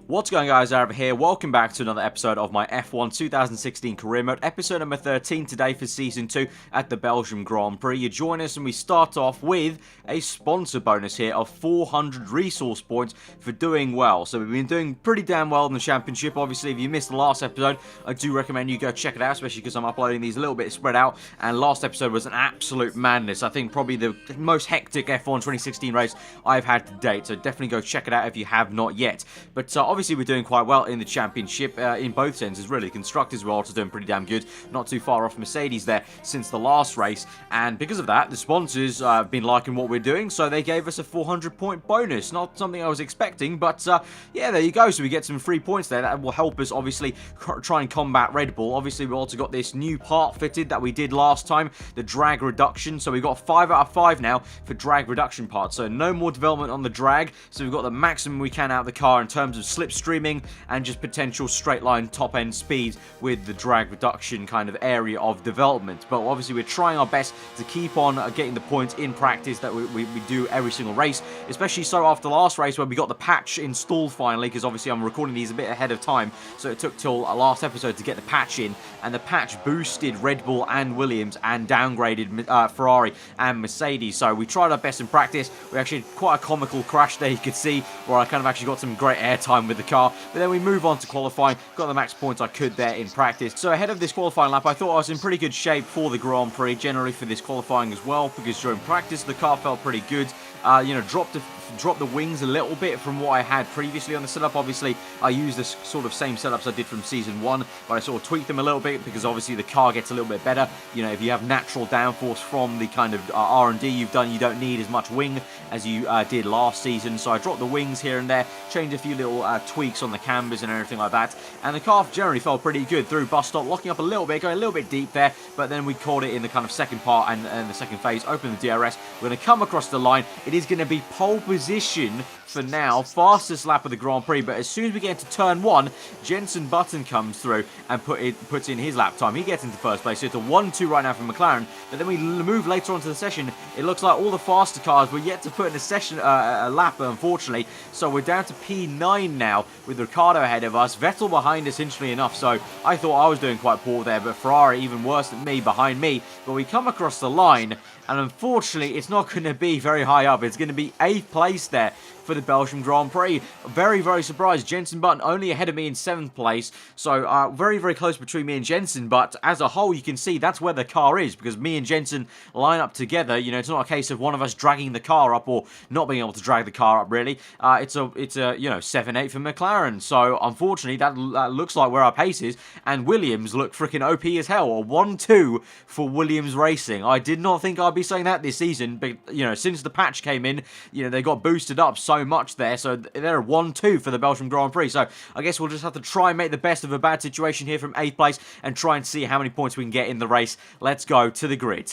What's going on, guys? Aarava here. Welcome back to another episode of my F1 2016 career mode, episode number 13 today for season 2 at the Belgium Grand Prix. You join us and we start off with a sponsor bonus here of 400 resource points for doing well. So we've been doing pretty damn well in the championship. Obviously, if you missed the last episode, I do recommend you go check it out, especially because I'm uploading these a little bit spread out. And last episode was an absolute madness. I think probably the most hectic F1 2016 race I've had to date. So definitely go check it out if you have not yet. But obviously, we're doing quite well in the championship in both senses, really. Constructors were also doing pretty damn good. Not too far off Mercedes there since the last race. And because of that, the sponsors have been liking what we're doing, so they gave us a 400-point bonus. Not something I was expecting, but yeah, there you go. So we get some free points there. That will help us, obviously, try and combat Red Bull. Obviously, we've also got this new part fitted that we did last time, the drag reduction. So we've got 5 out of 5 now for drag reduction parts. So no more development on the drag. So we've got the maximum we can out of the car in terms of slipstreaming and just potential straight line top end speed with the drag reduction kind of area of development. But obviously we're trying our best to keep on getting the points in practice that we do every single race, especially so after the last race where we got the patch installed finally, because obviously I'm recording these a bit ahead of time, so it took till last episode to get the patch in, and the patch boosted Red Bull and Williams and downgraded Ferrari and Mercedes. So we tried our best in practice. We actually had quite a comical crash there, you could see, where I kind of actually got some great airtime with the car. But then we move on to qualifying, got the max points I could there in practice. So ahead of this qualifying lap, I thought I was in pretty good shape for the Grand Prix, generally for this qualifying as well, because during practice the car felt pretty good. You know, dropped the wings a little bit from what I had previously on the setup. Obviously, I use this sort of same setups I did from season 1, but I sort of tweaked them a little bit because obviously the car gets a little bit better. You know, if you have natural downforce from the kind of R&D you've done, you don't need as much wing as you did last season. So I dropped the wings here and there, changed a few little tweaks on the cambers and everything like that, and the car generally felt pretty good through bus stop, locking up a little bit, going a little bit deep there, but then we caught it in the kind of second part and the second phase, open the DRS. We're going to come across the line. It is going to be pole position for now, fastest lap of the Grand Prix, but as soon as we get into turn 1, Jenson Button comes through and puts in his lap time. He gets into first place, so it's a 1-2 right now for Mclaren, but then we move later on to the session. It looks like all the faster cars were yet to put in a session, a lap, unfortunately, so we're down to P9 now, with Ricciardo ahead of us, Vettel behind us, interestingly enough, so I thought I was doing quite poor there, but Ferrari even worse than me, behind me, but we come across the line, and unfortunately, it's not going to be very high up. It's going to be 8th place there for the Belgium Grand Prix. Very, very surprised. Jenson Button only ahead of me in 7th place. So very, very close between me and Jenson. But as a whole, you can see that's where the car is, because me and Jenson line up together. You know, it's not a case of one of us dragging the car up or not being able to drag the car up, really. It's a you know, 7-8 for McLaren. So unfortunately, that looks like where our pace is. And Williams look freaking OP as hell. A 1-2 for Williams Racing. I did not think I'd be saying that this season, but you know, since the patch came in, you know, they got boosted up so much there, so they're a 1-2 for the Belgium Grand Prix. So I guess we'll just have to try and make the best of a bad situation here from 8th place and try and see how many points we can get in the race. Let's go to the grid.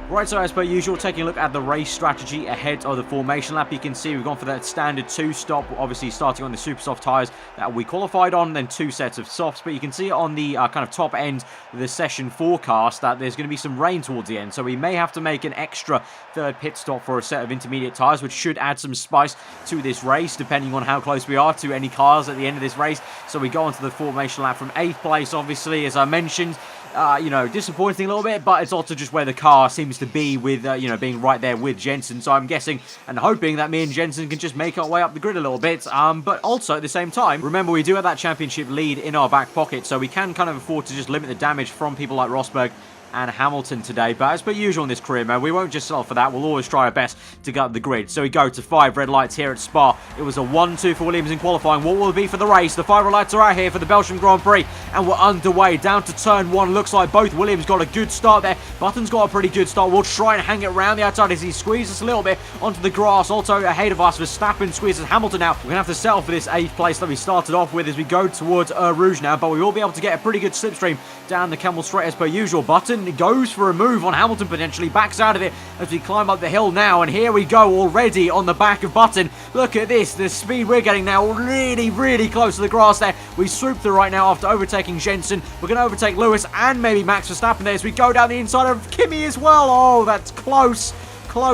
Right, so as per usual, taking a look at the race strategy ahead of the formation lap, you can see we've gone for that standard 2-stop, obviously starting on the super soft tyres that we qualified on, then 2 sets of softs, but you can see on the kind of top end of the session forecast that there's going to be some rain towards the end, so we may have to make an extra 3rd pit stop for a set of intermediate tyres, which should add some spice to this race, depending on how close we are to any cars at the end of this race. So we go on to the formation lap from 8th place, obviously, as I mentioned. You know, disappointing a little bit, but it's also just where the car seems to be with, you know, being right there with Jenson. So I'm guessing and hoping that me and Jenson can just make our way up the grid a little bit. But also at the same time, remember we do have that championship lead in our back pocket, so we can kind of afford to just limit the damage from people like Rosberg and Hamilton today. But as per usual in this career mode, we won't just settle for that. We'll always try our best to get up the grid. So we go to 5 red lights here at Spa. It was a 1-2 for Williams in qualifying. What will it be for the race? The 5 red lights are out here for the Belgium Grand Prix, and we're underway down to turn 1. Looks like both Williams got a good start there. Button's got a pretty good start. We'll try and hang it around the outside as he squeezes a little bit onto the grass. Also ahead of us, Verstappen squeezes Hamilton out. We're going to have to settle for this 8th place that we started off with as we go towards Rouge now, but we will be able to get a pretty good slipstream down the Camel Straight as per usual. Button goes for a move on Hamilton, potentially backs out of it as we climb up the hill now, and here we go already on the back of Button. Look at this, the speed we're getting now, really close to the grass there. We swoop through right now after overtaking Jensen. We're going to overtake Lewis and maybe Max Verstappen there as we go down the inside of Kimi as well. Oh, that's close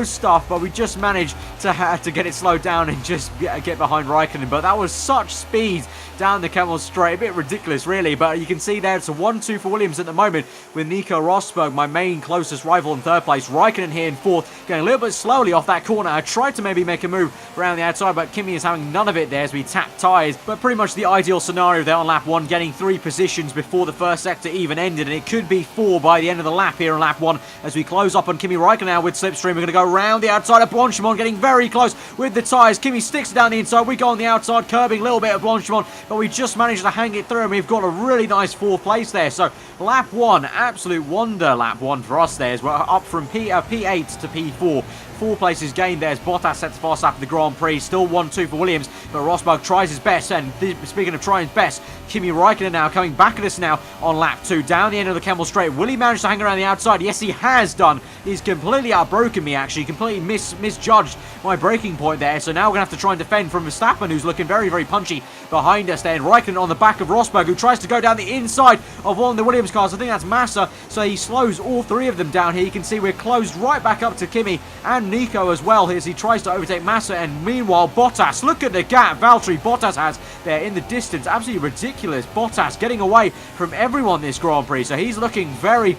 stuff, but we just managed to get it slowed down and just get behind Raikkonen. But that was such speed down the Camel Straight, a bit ridiculous really. But you can see there it's a 1-2 for Williams at the moment, with Nico Rosberg, my main closest rival, in 3rd place. Raikkonen here in 4th, going a little bit slowly off that corner. I tried to maybe make a move around the outside, but Kimi is having none of it there as we tap tyres. But pretty much the ideal scenario there on lap 1, getting 3 positions before the first sector even ended, and it could be 4 by the end of the lap here on lap 1 as we close up on Kimi Raikkonen now with slipstream. We're going to go around the outside of Blanchimont, getting very close with the tyres. Kimi sticks it down the inside. We go on the outside, curbing a little bit of Blanchimont, but we just managed to hang it through, and we've got a really nice 4th place there. So lap 1, absolute wonder lap 1 for us there, as we're up from P8 to P4. 4 places gained there as Bottas sets the fast lap of the Grand Prix. Still 1-2 for Williams, but Rosberg tries his best. And speaking of trying his best, Kimi Raikkonen now coming back at us now on lap 2, down the end of the Camel Straight. Will he manage to hang around the outside? Yes, he has done. He's completely outbroken me, actually. Completely misjudged my braking point there. So now we're going to have to try and defend from Verstappen, who's looking very punchy behind us there. And Raikkonen on the back of Rosberg, who tries to go down the inside of one of the Williams cars. I think that's Massa. So he slows all 3 of them down here. You can see we're closed right back up to Kimi and Nico as well as he tries to overtake Massa. And meanwhile, Bottas, look at the gap Valtteri Bottas has there in the distance. Absolutely ridiculous. Bottas getting away from everyone this Grand Prix. So he's looking very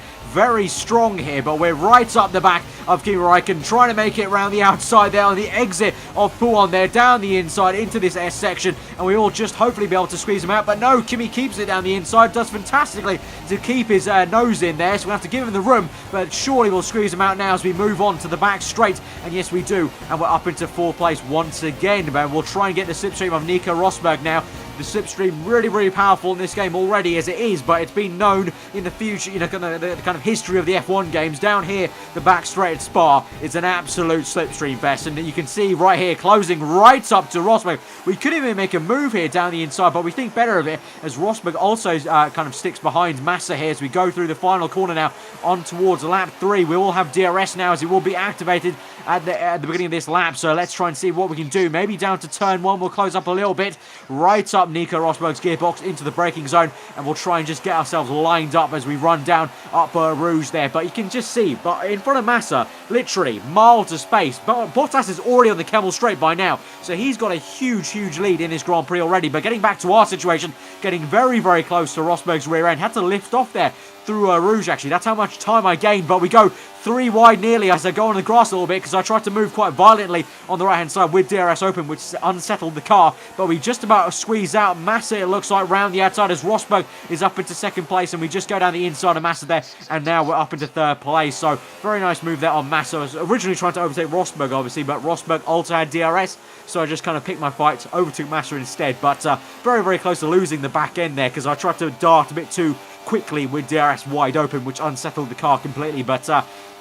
strong here, but we're right up the back of Kimi Raikkonen, trying to make it around the outside there on the exit of Pouan there, down the inside into this S section, and we will just hopefully be able to squeeze him out. But no, Kimi keeps it down the inside, does fantastically to keep his nose in there, so we'll have to give him the room, but surely we'll squeeze him out now as we move on to the back straight. And yes, we do, and we're up into 4th place once again. But we'll try and get the slipstream of Nico Rosberg now. The slipstream really powerful in this game already as it is, but it's been known in the future, you know, the kind of history of the F1 games. Down here, the back straight at Spa, it's an absolute slipstream fest, and you can see right here, closing right up to Rosberg. We could even make a move here down the inside, but we think better of it as Rosberg also kind of sticks behind Massa here as we go through the final corner now on towards lap 3. We will have DRS now as it will be activated at the beginning of this lap, so let's try and see what we can do. Maybe down to turn 1, we'll close up a little bit, right up Nico Rosberg's gearbox into the braking zone, and we'll try and just get ourselves lined up as we run down up Rouge there. But you can just see, but in front of Massa, literally miles of space. But Bottas is already on the Camel Straight by now, so he's got a huge lead in this Grand Prix already. But getting back to our situation, getting very close to Rosberg's rear end, had to lift off there through Rouge actually. That's how much time I gained, but we go 3 wide nearly as I go on the grass a little bit because I tried to move quite violently on the right hand side with DRS open, which unsettled the car, but we just about squeeze out Massa, it looks like, round the outside as Rosberg is up into 2nd place, and we just go down the inside of Massa there, and now we're up into 3rd place. So very nice move there on Massa. I was originally trying to overtake Rosberg obviously, but Rosberg also had DRS, so I just kind of picked my fight, overtook Massa instead. But very close to losing the back end there because I tried to dart a bit too quickly with DRS wide open, which unsettled the car completely. But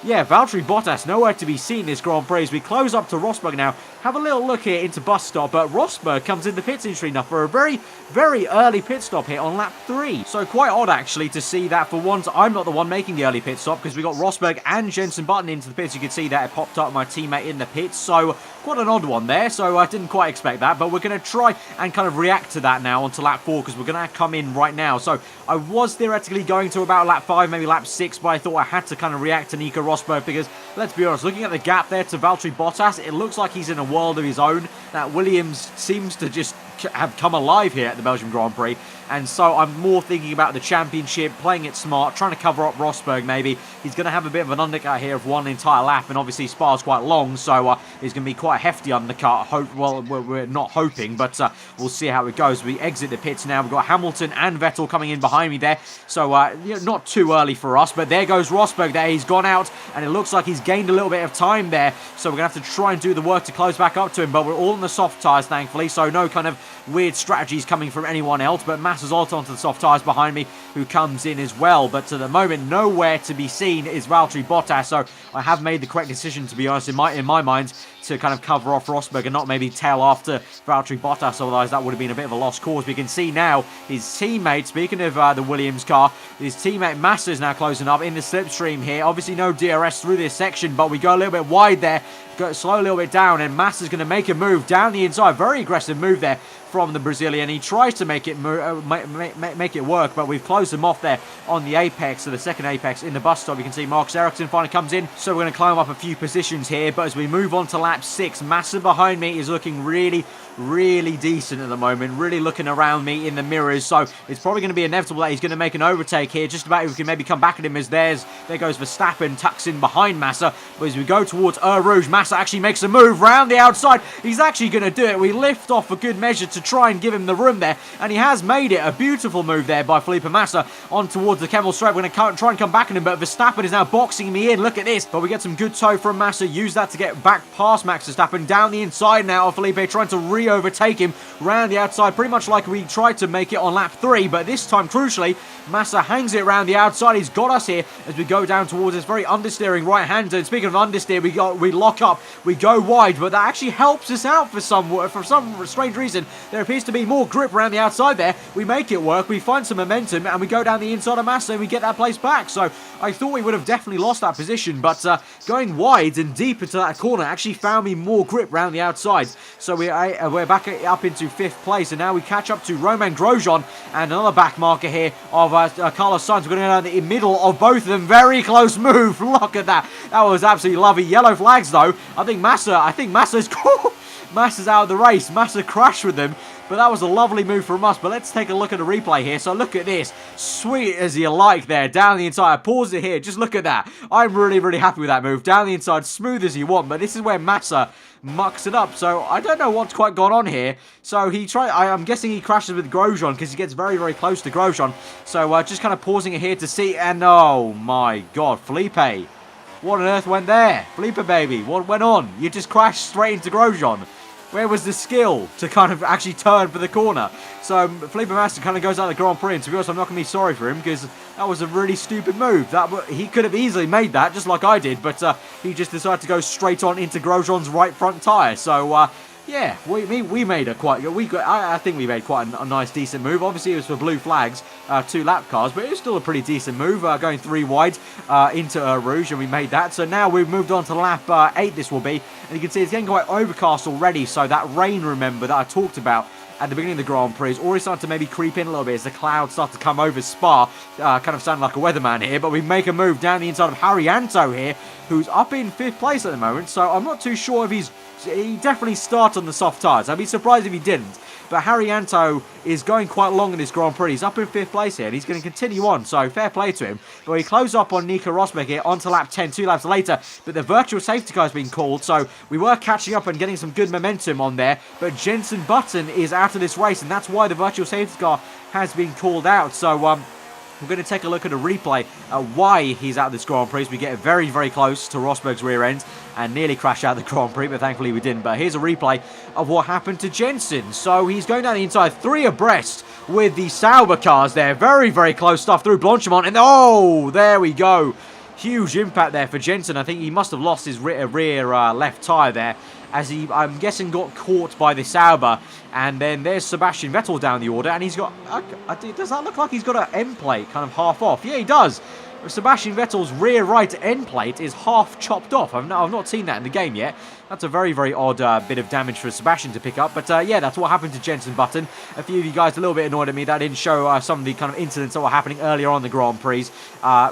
yeah, Valtteri Bottas nowhere to be seen this Grand Prix. As we close up to Rosberg now, have a little look here into bus stop, but Rosberg comes in the pits entry now for a very early pit stop here on lap 3. So quite odd actually to see that for once I'm not the one making the early pit stop, because we got Rosberg and Jensen Button into the pits. You can see that it popped up my teammate in the pits, so quite an odd one there. So I didn't quite expect that, but we're going to try and kind of react to that now onto lap 4, because we're going to come in right now. So I was theoretically going to about lap 5, maybe lap 6, but I thought I had to kind of react to Nico Rosberg because, let's be honest, looking at the gap there to Valtteri Bottas, it looks like he's in a world of his own. That Williams seems to just have come alive here at the Belgium Grand Prix. And so I'm more thinking about the championship, playing it smart, trying to cover up Rosberg maybe. He's going to have a bit of an undercut here of one entire lap, and obviously Spa's quite long, so it's going to be quite a hefty undercut. Well, we're not hoping, but we'll see how it goes. We exit the pits now. We've got Hamilton and Vettel coming in behind me there, so not too early for us, but there goes Rosberg there. He's gone out, and it looks like he's gained a little bit of time there, so we're going to have to try and do the work to close back up to him, but we're all in the soft tyres, thankfully, so no kind of weird strategies coming from anyone else, but Massa's also onto the soft tyres behind me, who comes in as well. But at the moment, nowhere to be seen is Valtteri Bottas, so I have made the correct decision, to be honest, in my mind, to kind of cover off Rosberg and not maybe tail after Valtteri Bottas, otherwise that would have been a bit of a lost cause. We can see now his teammate, speaking of the Williams car, his teammate Massa is now closing up in the slipstream here. Obviously no DRS through this section, but we go a little bit wide there, go slow a little bit down, and Massa's going to make a move down the inside. Very aggressive move there from the Brazilian. He tries to make it make it work, but we've closed him off there on the apex, so the second apex in the bus stop. You can see Marcus Ericsson finally comes in, so we're going to climb up a few positions here. But as we move on to lap 6, Massa behind me is looking really decent at the moment, really looking around me in the mirrors, so it's probably going to be inevitable that he's going to make an overtake here. Just about if we can maybe come back at him, as there goes Verstappen, tucks in behind Massa. But as we go towards Eau Rouge, Massa actually makes a move round the outside. He's actually going to do it. We lift off for good measure to try and give him the room there, and he has made it. A beautiful move there by Felipe Massa on towards the Kemmel straight. We're going to try and come back at him, but Verstappen is now boxing me in. Look at this. But we get some good toe from Massa, use that to get back past Max Verstappen. Down the inside now of Felipe, trying to re-overtake him round the outside, pretty much like we tried to make it on lap 3, but this time, crucially, Massa hangs it around the outside. He's got us here as we go down towards this very understeering right-hander. And speaking of understeer, we lock up, we go wide, but that actually helps us out for some strange reason. There appears to be more grip around the outside there. We make it work, we find some momentum, and we go down the inside of Massa and we get that place back. So I thought we would have definitely lost that position, but going wide and deep into that corner actually found me more grip around the outside. So we're back up into 5th place, and now we catch up to Romain Grosjean and another back marker here of Carlos Sainz. We're going to go down the middle of both of them. Very close move. Look at that. That was absolutely lovely. Yellow flags though. I think Massa's Massa's out of the race. Massa crashed with them, but that was a lovely move from us. But let's take a look at the replay here. So look at this. Sweet as you like there. Down the inside. I pause it here. Just look at that. I'm really happy with that move. Down the inside. Smooth as you want. But this is where Massa mucks it up. So I don't know what's quite gone on here. So I'm guessing he crashes with Grosjean because he gets very close to Grosjean. So just kind of pausing it here to see. And oh my God, Felipe. What on earth went there? Felipe, baby. What went on? You just crashed straight into Grosjean. Where was the skill to kind of actually turn for the corner? So Felipe Massa kind of goes out of the Grand Prix, and to be honest, I'm not going to be sorry for him because that was a really stupid move. He could have easily made that, just like I did, but he just decided to go straight on into Grosjean's right front tyre. So yeah, we made a quite. I think we made quite a nice, decent move. Obviously, it was for blue flags, 2 lap cars, but it was still a pretty decent move. Going 3 wide into Rouge, and we made that. So now we've moved on to lap 8. This will be, and you can see it's getting quite overcast already. So that rain, remember, that I talked about at the beginning of the Grand Prix is already starting to maybe creep in a little bit as the clouds start to come over Spa. Kind of sounding like a weatherman here, but we make a move down the inside of Haryanto here, who's up in 5th place at the moment. So I'm not too sure if he definitely starts on the soft tyres. I'd be surprised if he didn't. But Haryanto is going quite long in this Grand Prix. He's up in 5th place here, and he's going to continue on, so fair play to him. But we close up on Nico Rosberg here onto lap 10, 2 laps later. But the virtual safety car has been called, so we were catching up and getting some good momentum on there. But Jenson Button is out of this race, and that's why the virtual safety car has been called out. So we're going to take a look at a replay why he's out of this Grand Prix. We get very close to Rosberg's rear end and nearly crash out the Grand Prix, but thankfully we didn't. But here's a replay of what happened to Jenson. So he's going down the inside, 3 abreast with the Sauber cars there. Very close stuff through Blanchimont, and oh, there we go. Huge impact there for Jenson. I think he must have lost his rear left tyre there, as he, I'm guessing, got caught by the Sauber. And then there's Sebastian Vettel down the order, and he's got, does that look like he's got an M plate kind of half off? Yeah, he does. Sebastian Vettel's rear right end plate is half chopped off. I've not seen that in the game yet. That's a very, very odd bit of damage for Sebastian to pick up. But yeah, that's what happened to Jenson Button. A few of you guys a little bit annoyed at me that I didn't show some of the kind of incidents that were happening earlier on the Grand Prix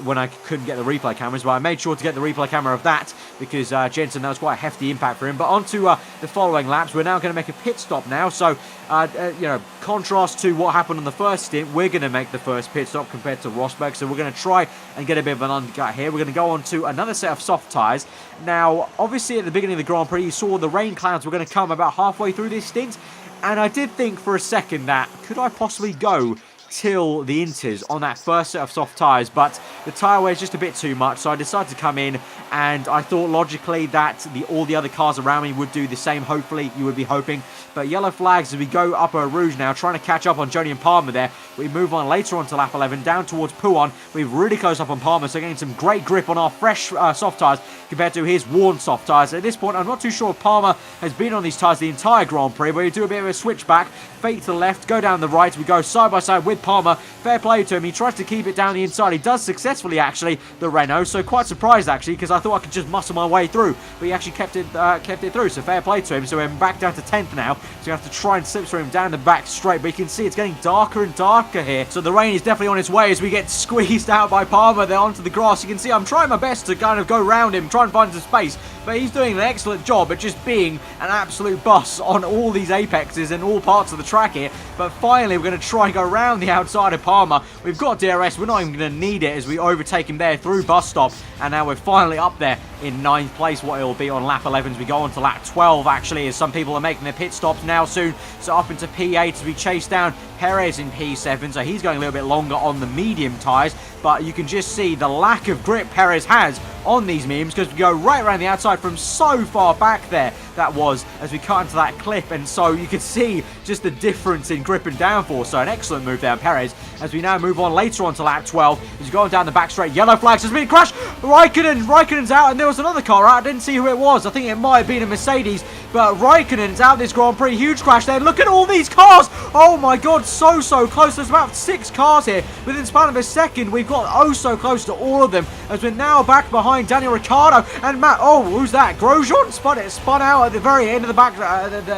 when I couldn't get the replay cameras. But I made sure to get the replay camera of that because Jenson, that was quite a hefty impact for him. But on to the following laps. We're now going to make a pit stop now. So, you know, contrast to what happened on the first stint, we're going to make the first pit stop compared to Rosberg. So we're going to try and get a bit of an undercut here. We're going to go on to another set of soft tyres. Now, obviously at the beginning of the Grand Prix, you saw the rain clouds were going to come about halfway through this stint. And I did think for a second that, could I possibly go till the Inters on that first set of soft tyres, but the tyre wear is just a bit too much, so I decided to come in, and I thought logically that all the other cars around me would do the same. Hopefully, you would be hoping. But yellow flags as we go up Eau Rouge now, trying to catch up on Jody and Palmer there. We move on later on to lap 11, down towards Pouhon. We've really closed up on Palmer, so getting some great grip on our fresh soft tyres compared to his worn soft tyres. At this point, I'm not too sure if Palmer has been on these tyres the entire Grand Prix, but we do a bit of a switchback, fake to the left, go down the right. We go side by side with Palmer. Fair play to him. He tries to keep it down the inside. He does successfully, actually, the Renault. So quite surprised, actually, because I thought I could just muscle my way through. But he actually kept it through. So fair play to him. So we're back down to 10th now. So we have to try and slip through him down the back straight. But you can see it's getting darker and darker here. So the rain is definitely on its way as we get squeezed out by Palmer there onto the grass. You can see I'm trying my best to kind of go around him, try and find some space. But he's doing an excellent job at just being an absolute boss on all these apexes and all parts of the track here. But finally, we're going to try and go around the outside of Palmer. We've got DRS. We're not even going to need it as we overtake him there through bus stop. And now we're finally up there in 9th place, what it will be on lap 11 as we go on to lap 12, actually, as some people are making their pit stops now soon. So up into P8 as we chase down Perez in P7. So he's going a little bit longer on the medium tyres. But you can just see the lack of grip Perez has on these mediums because we go right around the outside from so far back there. That was as we cut into that clip, and so you can see just the difference in grip and downforce. So an excellent move there, Perez. As we now move on later on to lap 12, he's going down the back straight. Yellow flags has been crashed. Raikkonen's out, and there was another car out. I didn't see who it was. I think it might have been a Mercedes, but Raikkonen's out this Grand Prix. Huge crash there. Look at all these cars. Oh my God, so close. There's about 6 cars here within the span of a second. We've got oh so close to all of them as we're now back behind Daniel Ricciardo and Matt. Oh, who's that? Grosjean spun out at the very end of the back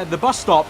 the bus stop.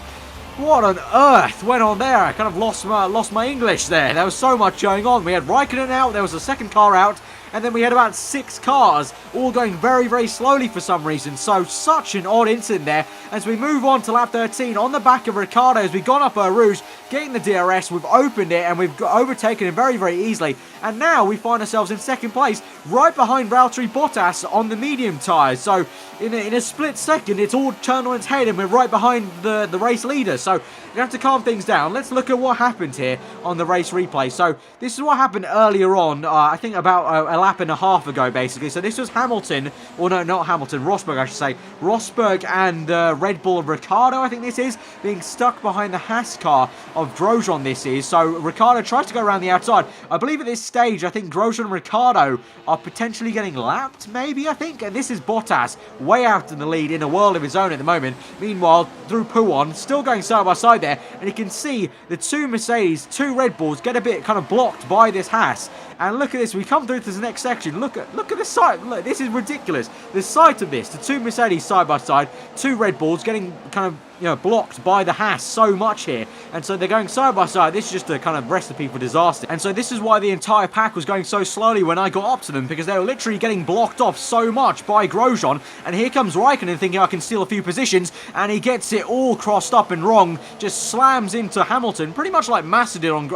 What on earth went on there? I kind of lost my English there. There was so much going on. We had Raikkonen out. There was a second car out. And then we had about 6 cars, all going very, very slowly for some reason. So, such an odd incident there. As we move on to lap 13, on the back of Ricciardo, as we've gone up Eau Rouge, getting the DRS, we've opened it, and we've overtaken him very, very easily. And now we find ourselves in 2nd place, right behind Valtteri Bottas on the medium tyres. So, in a split second, it's all turned on its head, and we're right behind the race leader. So, we have to calm things down. Let's look at what happened here on the race replay. So, this is what happened earlier on, I think about a lap and a half ago, basically. So this was Hamilton, or no, not Hamilton, Rosberg, I should say. Rosberg and Red Bull of Ricciardo, I think this is, being stuck behind the Haas car of Grosjean, this is. So Ricciardo tries to go around the outside. I believe at this stage, I think Grosjean and Ricciardo are potentially getting lapped, maybe, I think. And this is Bottas, way out in the lead, in a world of his own at the moment. Meanwhile, through Pouhon, still going side by side there, and you can see the 2 Mercedes, 2 Red Bulls get a bit kind of blocked by this Haas. And look at this, we come through to the next section. Look at the sight. Look, this is ridiculous. The sight of this, the 2 Mercedes side by side, 2 Red Bulls getting kind of, you know, blocked by the Haas so much here. And so they're going side by side. This is just a kind of recipe for disaster. And so this is why the entire pack was going so slowly when I got up to them, because they were literally getting blocked off so much by Grosjean. And here comes Raikkonen thinking I can steal a few positions, and he gets it all crossed up and wrong. Just slams into Hamilton, pretty much like Massa did on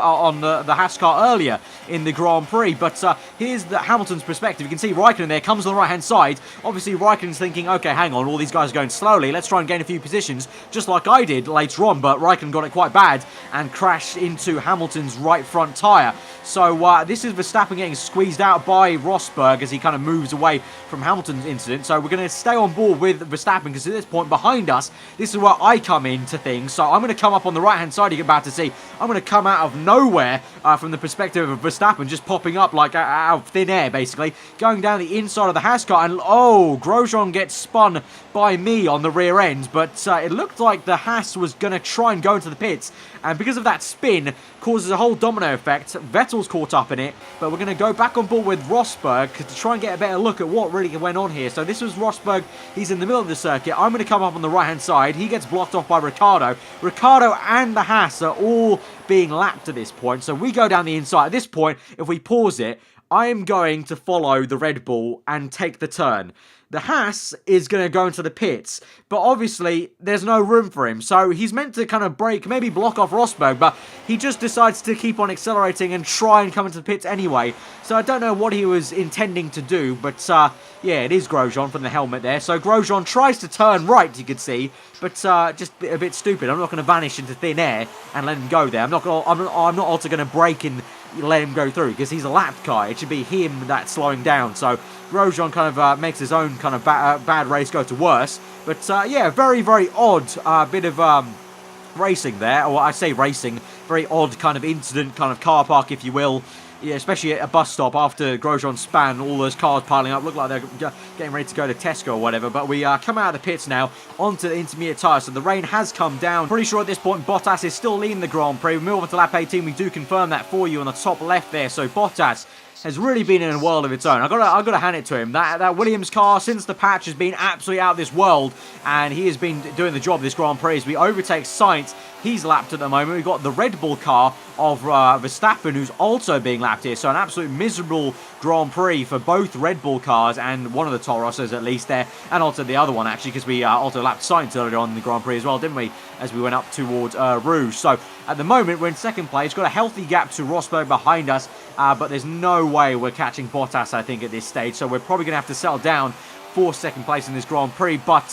the Haas car earlier in the Grand Prix. But here's Hamilton's perspective. You can see Raikkonen there, comes on the right-hand side. Obviously, Raikkonen's thinking, okay, hang on, all these guys are going slowly. Let's try and gain a few positions, just like I did later on. But Raikkonen got it quite bad and crashed into Hamilton's right front tyre. So this is Verstappen getting squeezed out by Rosberg as he kind of moves away from Hamilton's incident. So we're going to stay on board with Verstappen, because at this point behind us, this is where I come into things. So I'm going to come up on the right-hand side, you're about to see. I'm going to come out of nowhere from the perspective of Verstappen, just popping up like out of thin air, basically. Going down the inside of the Haas car, and oh, Grosjean gets spun by me on the rear end. But it looked like the Haas was going to try and go into the pits, and because of that spin, causes a whole domino effect. Vettel's caught up in it, but we're going to go back on board with Rosberg to try and get a better look at what really went on here. So this was Rosberg. He's in the middle of the circuit. I'm going to come up on the right-hand side. He gets blocked off by Ricciardo. Ricciardo and the Haas are all being lapped at this point, so we go down the inside. At this point, if we pause it, I am going to follow the Red Bull and take the turn. The Haas is going to go into the pits, but obviously there's no room for him, so he's meant to kind of brake, maybe block off Rosberg, but he just decides to keep on accelerating and try and come into the pits anyway. So I don't know what he was intending to do, but yeah, it is Grosjean from the helmet there. So Grosjean tries to turn right, you could see, but just a bit stupid. I'm not going to vanish into thin air and let him go there. I'm not also going to brake and let him go through, because he's a lapped car. It should be him that's slowing down. So Grosjean kind of makes his own kind of bad race go to worse. But yeah, very, very odd bit of racing there. Or I say racing, very odd kind of incident, kind of car park, if you will. Yeah, especially at a bus stop after Grosjean span, all those cars piling up, look like they're getting ready to go to Tesco or whatever. But we come out of the pits now onto the intermediate tyres, so the rain has come down. Pretty sure at this point Bottas is still leading the Grand Prix. We move on to lap 18, we do confirm that for you on the top left there. So Bottas has really been in a world of its own. I've got to hand it to him. That Williams car, since the patch, has been absolutely out of this world, and he has been doing the job this Grand Prix. As we overtake Sainz, he's lapped at the moment. We've got the Red Bull car of Verstappen, who's also being lapped here. So an absolute miserable Grand Prix for both Red Bull cars and one of the Toro Rossos at least there, and also the other one actually, because we also lapped Sainz earlier on in the Grand Prix as well, didn't we, as we went up towards Rouge. So at the moment we're in second place, got a healthy gap to Rosberg behind us, but there's no way we're catching Bottas, I think, at this stage. So we're probably going to have to settle down for second place in this Grand Prix. But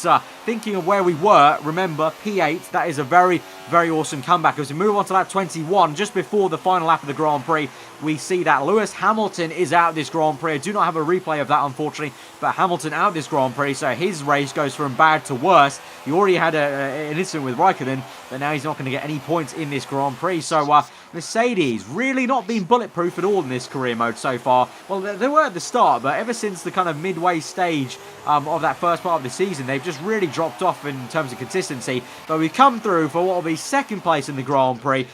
thinking of where we were, remember, P8, that is a very, very awesome comeback. As we move on to lap 21, just before the final lap of the Grand Prix, we see that Lewis Hamilton is out this Grand Prix. I do not have a replay of that, unfortunately, but Hamilton out this Grand Prix, so his race goes from bad to worse. He already had an incident with Raikkonen, but now he's not going to get any points in this Grand Prix. So Mercedes really not been bulletproof at all in this career mode so far. Well, they were at the start, but ever since the kind of midway stage of that first part of the season, they've just really dropped off in terms of consistency. But we come through for what will be second place in the Grand Prix.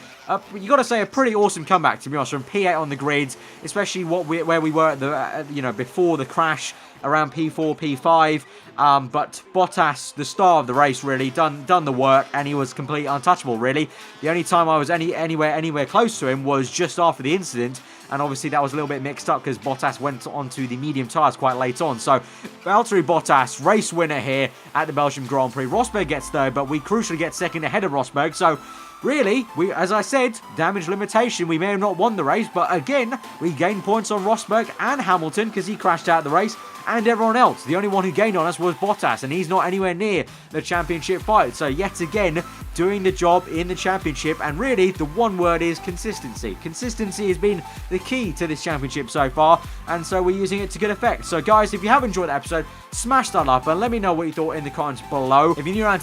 You got to say, a pretty awesome comeback, to be honest, from P8 on the grids, especially where we were at the before the crash around P4, P5. But Bottas, the star of the race, really done the work, and he was completely untouchable. Really, the only time I was anywhere close to him was just after the incident, and obviously that was a little bit mixed up because Bottas went onto the medium tyres quite late on. So Valtteri Bottas, race winner here at the Belgium Grand Prix. Rosberg gets third, but we crucially get second ahead of Rosberg. So really, as I said, damage limitation, we may have not won the race, but again, we gained points on Rosberg and Hamilton because he crashed out of the race, and everyone else. The only one who gained on us was Bottas, and he's not anywhere near the championship fight. So yet again, doing the job in the championship, and really, the one word is consistency. Consistency has been the key to this championship so far, and so we're using it to good effect. So guys, if you have enjoyed the episode, smash that up and let me know what you thought in the comments below. If you're new around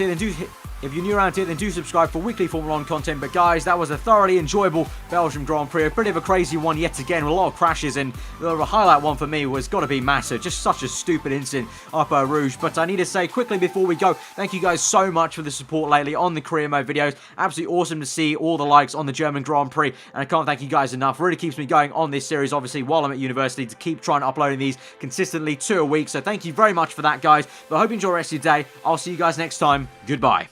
here, then do subscribe for weekly Formula 1 content. But guys, that was a thoroughly enjoyable Belgium Grand Prix. A bit of a crazy one yet again, with a lot of crashes, and the highlight one for me was got to be Massa. Just such a stupid incident up at Rouge. But I need to say quickly before we go, thank you guys so much for the support lately on the career mode videos. Absolutely awesome to see all the likes on the German Grand Prix, and I can't thank you guys enough. Really keeps me going on this series, obviously, while I'm at university, to keep trying to uploading these consistently 2 a week. So thank you very much for that, guys. But I hope you enjoy the rest of your day. I'll see you guys next time. Goodbye.